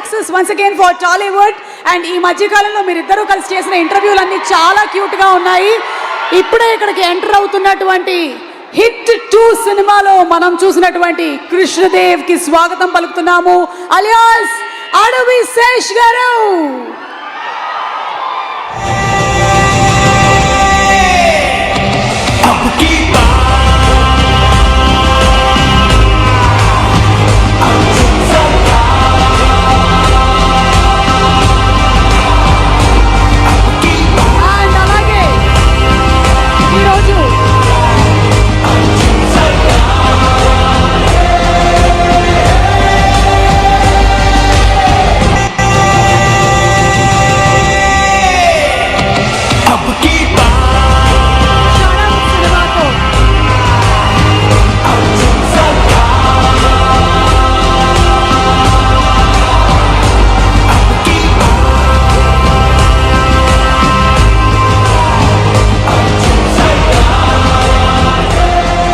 Success once again for Tollywood. And ఈ మధ్యకాలంలో మీరిద్దరూ కలిసి చేసిన ఇంటర్వ్యూలు అన్ని చాలా క్యూట్గా ఉన్నాయి. ఇప్పుడే ఇక్కడికి ఎంటర్ అవుతున్నటువంటి హిట్ 2 సినిమాలో మనం చూసినటువంటి కృష్ణదేవ్కి స్వాగతం పలుకుతున్నాము, అలియాస్ అడవి శేష్ గారు.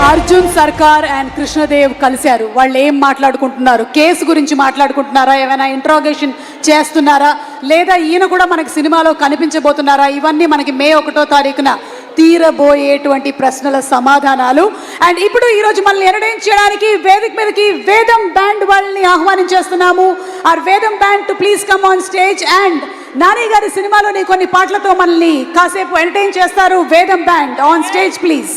అర్జున్ సర్కార్ అండ్ కృష్ణదేవ్ కలిశారు. వాళ్ళు ఏం మాట్లాడుకుంటున్నారు? కేసు గురించి మాట్లాడుకుంటున్నారా? ఏమైనా ఇంట్రాగేషన్ చేస్తున్నారా? లేదా ఈయన కూడా మనకి సినిమాలో కనిపించబోతున్నారా? ఇవన్నీ మనకి మే 1వ తారీఖున తీరబోయేటువంటి ప్రశ్నల సమాధానాలు. అండ్ ఇప్పుడు ఈరోజు మనల్ని ఎంటర్టైన్ చేయడానికి వేదిక మీదకి వేదం బ్యాండ్ వాళ్ళని ఆహ్వానించేస్తున్నాము. ఆర్ వేదం band to please come on stage. And Nani గారి సినిమాలోని కొన్ని పాటలతో మనల్ని కాసేపు ఎంటర్టైన్ చేస్తారు. వేదం బ్యాండ్ ఆన్ స్టేజ్ ప్లీజ్.